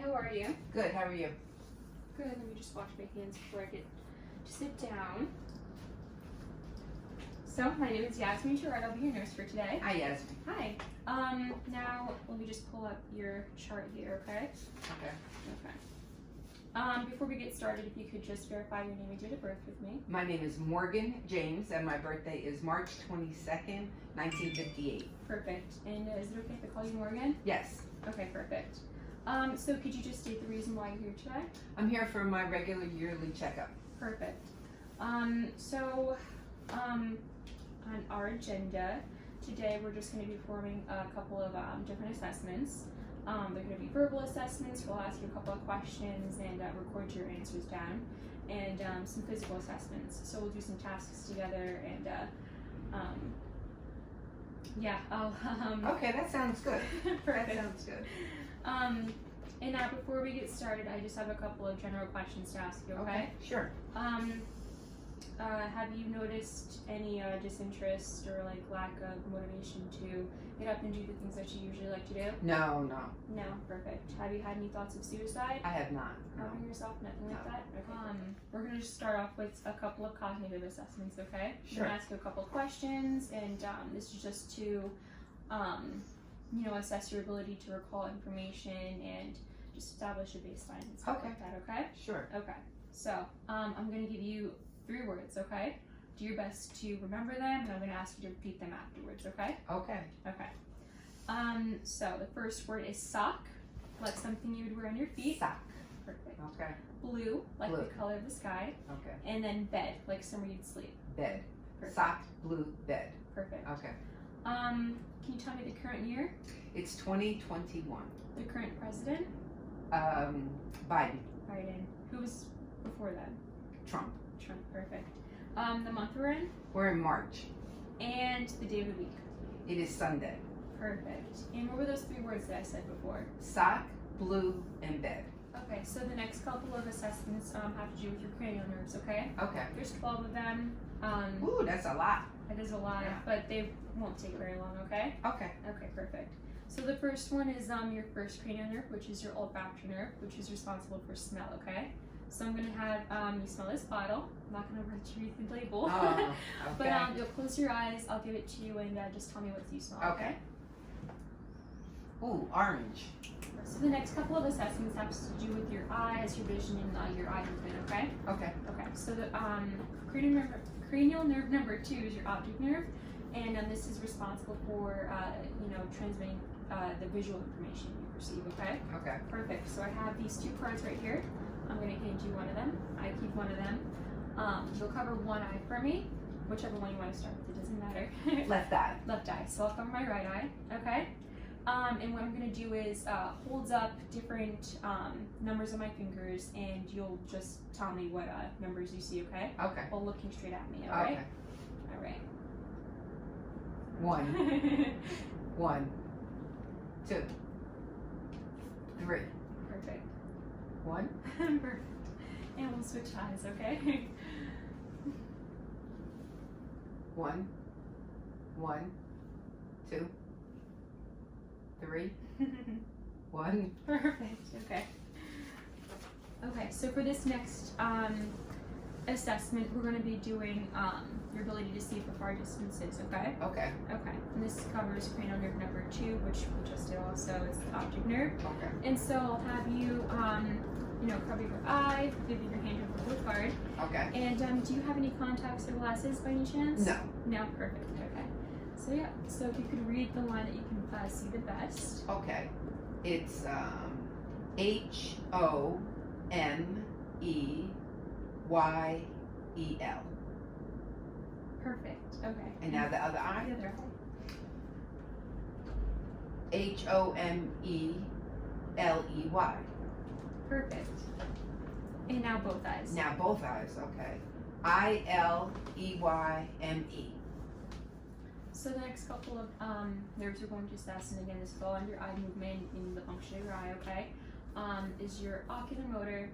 how are you? Good, how are you? Good, let me just wash my hands before I get to sit down. So, my name is Yazmi. I'll be your nurse for today. Hi, Yazmi. Hi. Now, let me just pull up your chart here, okay? Okay. Before we get started, if you could just verify your name and date of birth with me. My name is Morgan James, and my birthday is March 22nd, 1958. Perfect. And is it okay if I call you Morgan? Yes. Okay, perfect. So could you just state the reason why you're here today? I'm here for my regular yearly checkup. Perfect. On our agenda today, we're just going to be performing a couple of different assessments. They're going to be verbal assessments. We'll ask you a couple of questions and record your answers down, and some physical assessments. So we'll do some tasks together, and Okay, that sounds good. Perfect. That sounds good. And now before we get started, I just have a couple of general questions to ask you, okay? Sure. Have you noticed any disinterest or like lack of motivation to get up and do the things that you usually like to do? No. No, perfect. Have you had any thoughts of suicide? I have not. No. Harming yourself? Nothing like No. that? Okay. We're going to just start off with a couple of cognitive assessments, okay? Sure. I'm going to ask you a couple of questions, and this is just to, assess your ability to recall information and just establish a baseline and stuff like that, okay? Sure. Okay. So, I'm going to give you 3 words, okay? Do your best to remember them, and I'm going to ask you to repeat them afterwards, okay? Okay. Okay. So the first word is sock, like something you would wear on your feet. Sock. Perfect. Okay. Blue, like Blue. the color of the sky. Okay. And then bed, like somewhere you'd sleep. Bed. Perfect. Sock, blue, bed. Perfect. Okay. Can you tell me the current year? It's 2021. The current president? Biden. Biden. Who was before that? Trump. Trump. Perfect. The month we're in? We're in March. And the day of the week? It is Sunday. Perfect. And what were those 3 words that I said before? Sock, blue, and bed. Okay, so the next couple of assessments have to do with your cranial nerves, okay? Okay. There's 12 of them. Ooh, that's a lot. That is a lot, Yeah. but they won't take very long, okay? Okay. Okay, perfect. So the first one is your first cranial nerve, which is your olfactory nerve, which is responsible for smell, okay? So I'm going to have you smell this bottle. I'm not going to let you read the label. Oh, okay. But you'll close your eyes, I'll give it to you, and just tell me what you smell, okay? Ooh, orange. So the next couple of assessments have to do with your eyes, your vision, and your eye movement, okay? Okay. Okay, so the cranial nerve number 2 is your optic nerve, and this is responsible for, transmitting the visual information you perceive, okay? Okay. Perfect, so I have these 2 cards right here. I'm going to hand you one of them. I keep one of them. You'll cover one eye for me, whichever one you want to start with, it doesn't matter. Left eye. Left eye, so I'll cover my right eye, okay? And what I'm going to do is hold up different numbers on my fingers, and you'll just tell me what numbers you see, okay? Okay. While looking straight at me, all right? Okay. All right. 1, 1, 2, 3. Perfect. 1. Perfect. And we'll switch eyes, okay? 1, 1, 2, 3. 1. Perfect. Okay. Okay, so for this next assessment, we're going to be doing your ability to see for far distances, okay? Okay. Okay. And this covers cranial nerve number 2, which we just did also. It's the optic nerve. Okay. And so I'll have you, cover your eye, give your hand over the blue card. Okay. And do you have any contacts or glasses by any chance? No. No? Perfect. Okay. So yeah, so if you could read the line that you can see the best. Okay. It's HOMEYEL. Perfect. Okay. And now the other eye? The other eye. HOMELEY. Perfect. And now both eyes. Now both eyes, okay. ILEYME. So the next couple of nerves we're going to assess, and again, this is all under eye movement and the function of your eye, okay, is your ocular motor,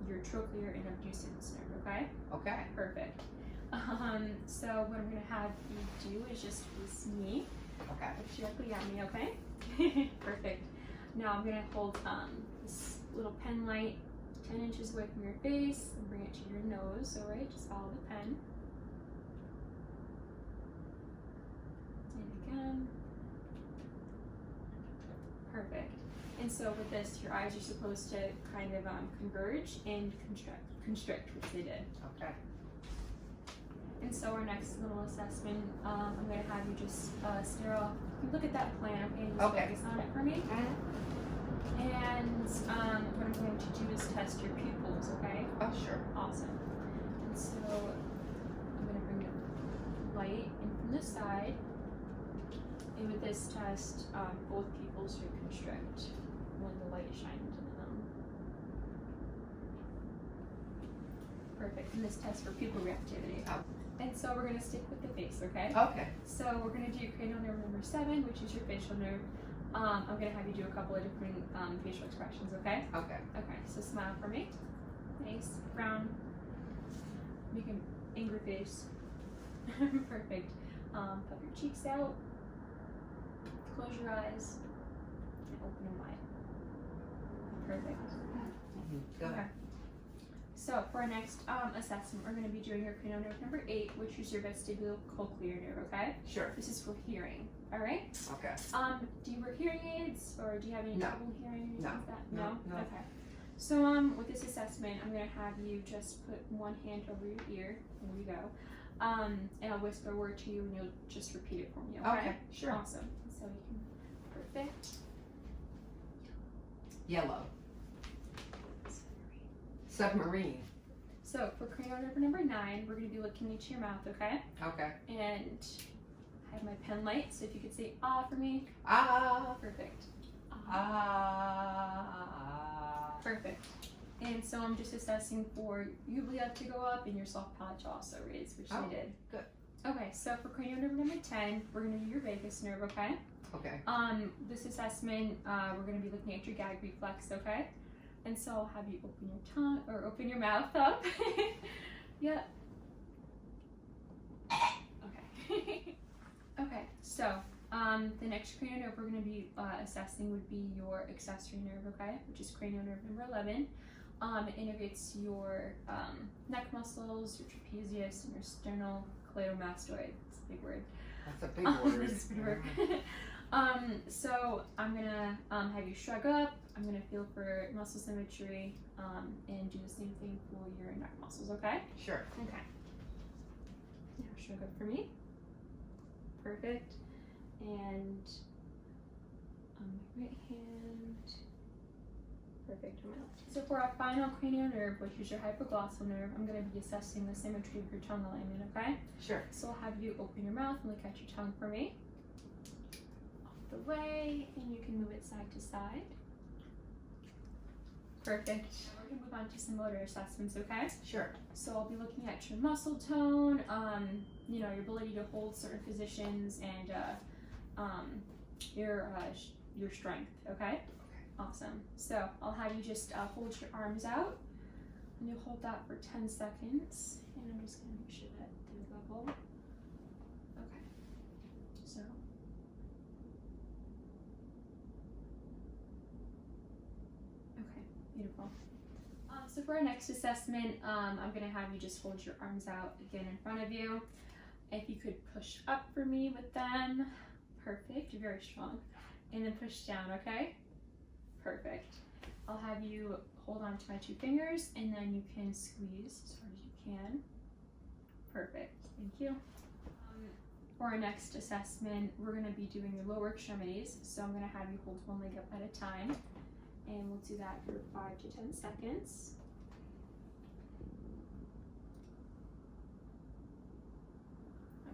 your trochlear, and abducens nerve, okay? Okay. Perfect. So what I'm going to have you do is just face me. Okay. Look directly at me, okay? Perfect. Now I'm going to hold this little pen light 10 inches away from your face and bring it to your nose. All right, just follow the pen. And again. Perfect. And so with this, your eyes are supposed to kind of converge and constrict, which they did. Okay. And so our next little assessment, I'm going to have you just stare off. Look at that plan, okay? And just focus on it for me. And what I'm going to do is test your pupils, okay? Oh, sure. Awesome. And so I'm going to bring the light in from the side. And with this test, both pupils should constrict when the light is shining into them. Perfect. And this test for pupil reactivity. Oh. And so we're going to stick with the face, okay? Okay. So we're going to do cranial nerve number 7, which is your facial nerve. I'm going to have you do a couple of different facial expressions, okay? Okay. Okay, so smile for me. Nice. Frown. Make an angry face. Perfect. Puff your cheeks out. Close your eyes. And open them wide. Perfect. Go ahead. So for our next assessment, we're going to be doing your cranial nerve number 8, which is your vestibulocochlear nerve, okay? Sure. This is for hearing, all right? Okay. Do you wear hearing aids, or do you have any No. trouble hearing? No. Like that? No. Okay. So with this assessment, I'm going to have you just put one hand over your ear. There we go. And I'll whisper a word to you, and you'll just repeat it for me, okay? Okay. Sure. Awesome. So you can, perfect. Yellow. Submarine. So for cranial nerve number 9, we're going to be looking into your mouth, okay? Okay. And I have my pen light, so if you could say ah for me. Ah. Perfect. Ah. Perfect. And so I'm just assessing for uvula to go up and your soft palate to also raise, which they did. Good. Okay, so for cranial nerve number 10, we're going to do your vagus nerve, okay? Okay. This assessment, we're going to be looking at your gag reflex, okay? And so I'll have you open your tongue, or open your mouth up. Yep. Okay. Okay, so the next cranial nerve we're going to be assessing would be your accessory nerve, okay? Which is cranial nerve number 11. It integrates your neck muscles, your trapezius, and your sternocleidomastoid. It's a big word. That's a big word. It's a big word. So I'm gonna have you shrug up. I'm gonna feel for muscle symmetry and do the same thing for your neck muscles, okay? Sure. Okay. Now shrug up for me. Perfect. And on my right hand. Perfect. On my left. So for our final cranial nerve, which is your hypoglossal nerve, I'm gonna be assessing the symmetry of your tongue alignment, okay? Sure. So I'll have you open your mouth and look at your tongue for me. The way, and you can move it side to side. Perfect. We're gonna move on to some motor assessments, okay? Sure. So I'll be looking at your muscle tone, you know, your ability to hold certain positions, and your strength, okay? Awesome. So I'll have you just hold your arms out, and you'll hold that for 10 seconds, and I'm just gonna make sure that they're level. Okay. So. Beautiful. So for our next assessment, I'm going to have you just hold your arms out again in front of you. If you could push up for me with them. Perfect. You're very strong. And then push down, okay? Perfect. I'll have you hold on to my 2 fingers, and then you can squeeze as hard as you can. Perfect. Thank you. For our next assessment, we're going to be doing your lower extremities. So I'm going to have you hold one leg up at a time. And we'll do that for 5 to 10 seconds.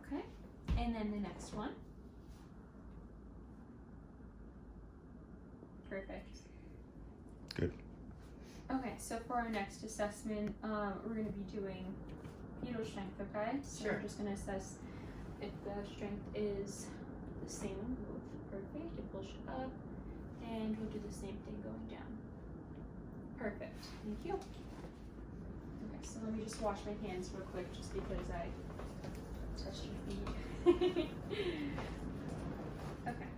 Okay, and then the next one. Perfect. Good. Okay, so for our next assessment, we're going to be doing fetal strength, okay? So Sure. we're just going to assess if the strength is the same on both. Perfect, you push it up. And we'll do the same thing going down. Perfect. Thank you. Okay, so let me just wash my hands real quick just because I touched your feet. Okay.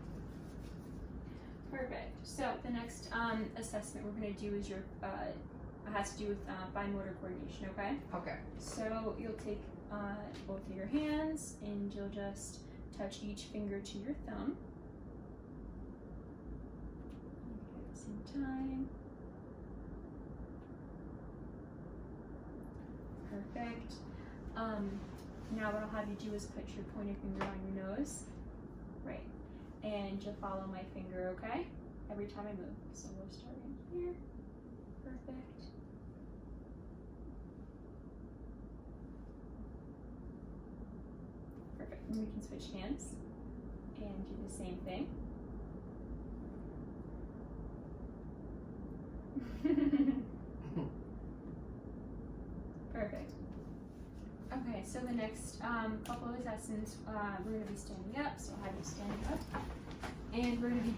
Perfect. So the next assessment we're going to do is your has to do with bimotor coordination. Okay. Okay. So you'll take both of your hands and you'll just touch each finger to your thumb at the same time. Perfect. Now what I'll have you do is put your pointer finger on your nose. Right. And you'll follow my finger, okay? Every time I move. So we'll start in here. Perfect. Perfect. And we can switch hands and do the same thing. Perfect. Okay, so the next couple of assessments, we're going to be standing up, so I'll have you standing up. And we're going to be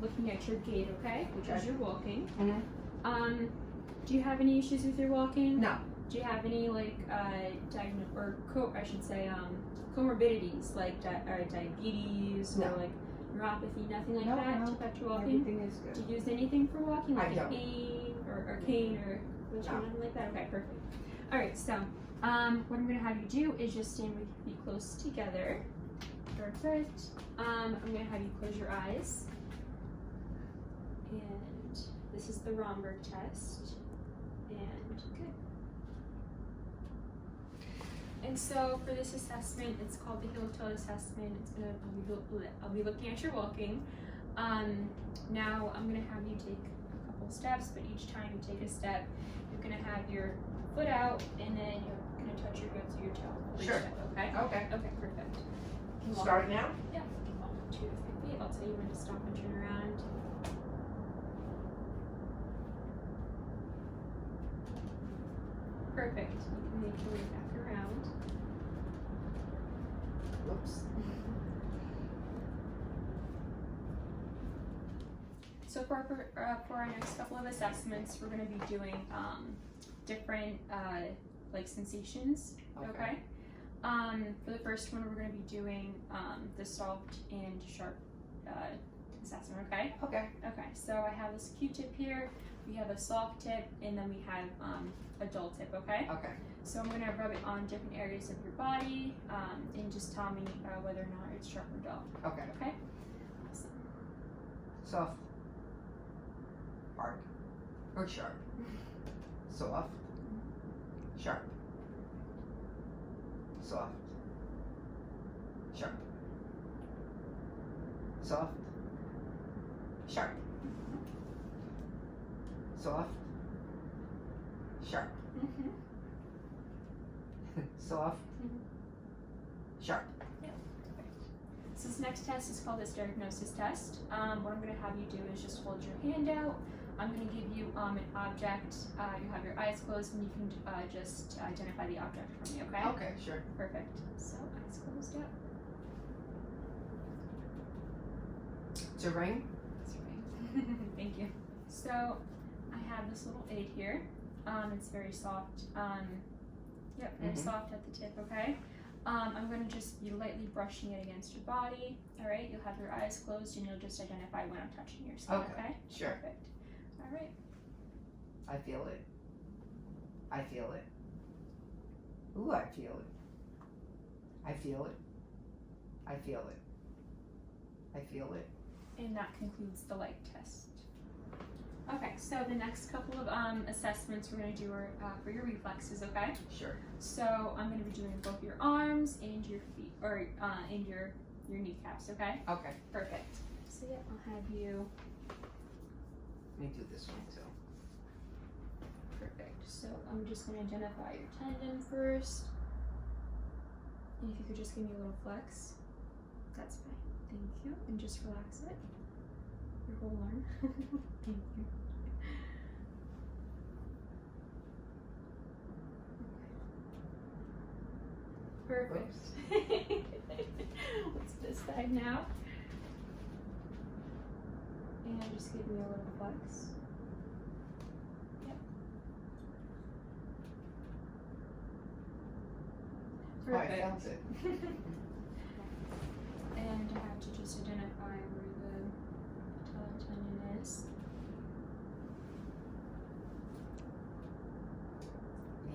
looking at your gait, okay? Which is your walking. Mm-hmm. Do you have any issues with your walking? No. Do you have any, like, comorbidities, like diabetes No. or, like, neuropathy, nothing like No, that no. to affect your walking? Everything is good. Do you use anything for walking, like I an don't. aid or cane or wheelchair, No. nothing like that? Okay, perfect. All right, so what I'm going to have you do is just stand with your feet close together. Perfect. I'm going to have you close your eyes. And this is the Romberg test. And good. And so for this assessment, it's called the heel-toe assessment. I'll be looking at your walking. Now I'm going to have you take a couple steps, but each time you take a step, you're going to have your foot out, and then you're going to touch your heel to your toe. For each Sure. step, okay? Okay. Okay, perfect. You can walk- Start now? Yeah, you can walk 2 to 3 feet. I'll tell you when to stop and turn around. Perfect. You can make your way back around. Whoops. So for our next couple of assessments, we're going to be doing different like sensations. Okay. For the first one, we're going to be doing the soft and sharp assessment. Okay. Okay. Okay. So I have this Q-tip here. We have a soft tip, and then we have a dull tip. Okay. Okay. So I'm going to rub it on different areas of your body, and just tell me whether or not it's sharp or dull. Okay. Okay. Awesome. Soft. Hard. Or sharp. Soft. Sharp. Soft. Sharp. Soft. Sharp. Soft. Sharp. Mm-hmm. Soft. Sharp. So this next test is called this diagnosis test. What I'm going to have you do is just hold your hand out. I'm going to give you an object. You have your eyes closed, and you can just identify the object for me, okay? Okay, sure. Perfect. So eyes closed, yep. It's a ring? That's right. Thank you. So I have this little aid here. It's very soft. Yep, very soft at the tip, okay? I'm going to just be lightly brushing it against your body. All right, you'll have your eyes closed, and you'll just identify when I'm touching your skin, okay? Sure. Perfect. All right. I feel it. I feel it. Ooh, I feel it. I feel it. I feel it. I feel it. And that concludes the light test. Okay, so the next couple of assessments we're going to do are for your reflexes, okay? Sure. So I'm going to be doing both your arms and your feet, or and your kneecaps, okay? Okay. Perfect. So yeah, I'll have you. Let me do this one too. Perfect. So I'm just going to identify your tendon first. And if you could just give me a little flex, that's fine. Thank you. And just relax it. Your whole arm. Thank you. Perfect. What's this side now? And just give me a little flex. Yep. Oh, I felt it. And I have to just identify where the tendon is.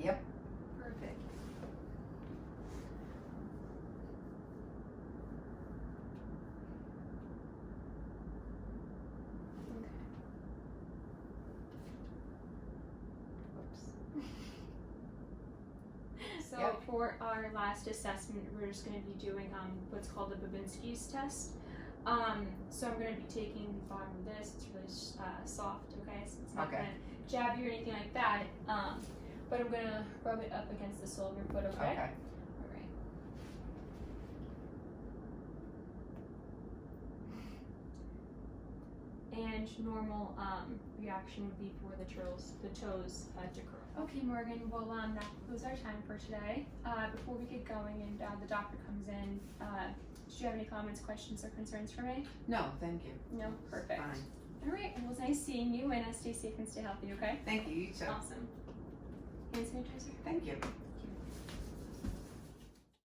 Yep. Perfect. Okay. Whoops. So Yep. for our last assessment, we're just going to be doing what's called the Babinski's test. So I'm going to be taking the bottom of this. It's really soft, okay? So it's not Okay. going to jab you or anything like that. But I'm going to rub it up against the sole of your foot, okay? Okay. All right. And normal reaction would be for the toes to curl. Okay, Morgan. Well, that was our time for today. Before we get going and the doctor comes in, did you have any comments, questions, or concerns for me? No, thank you. No, perfect. Fine. All right. Well, it was nice seeing you, and stay safe and stay healthy. Okay. Thank you. You too. Awesome. Hand sanitizer. Thank you.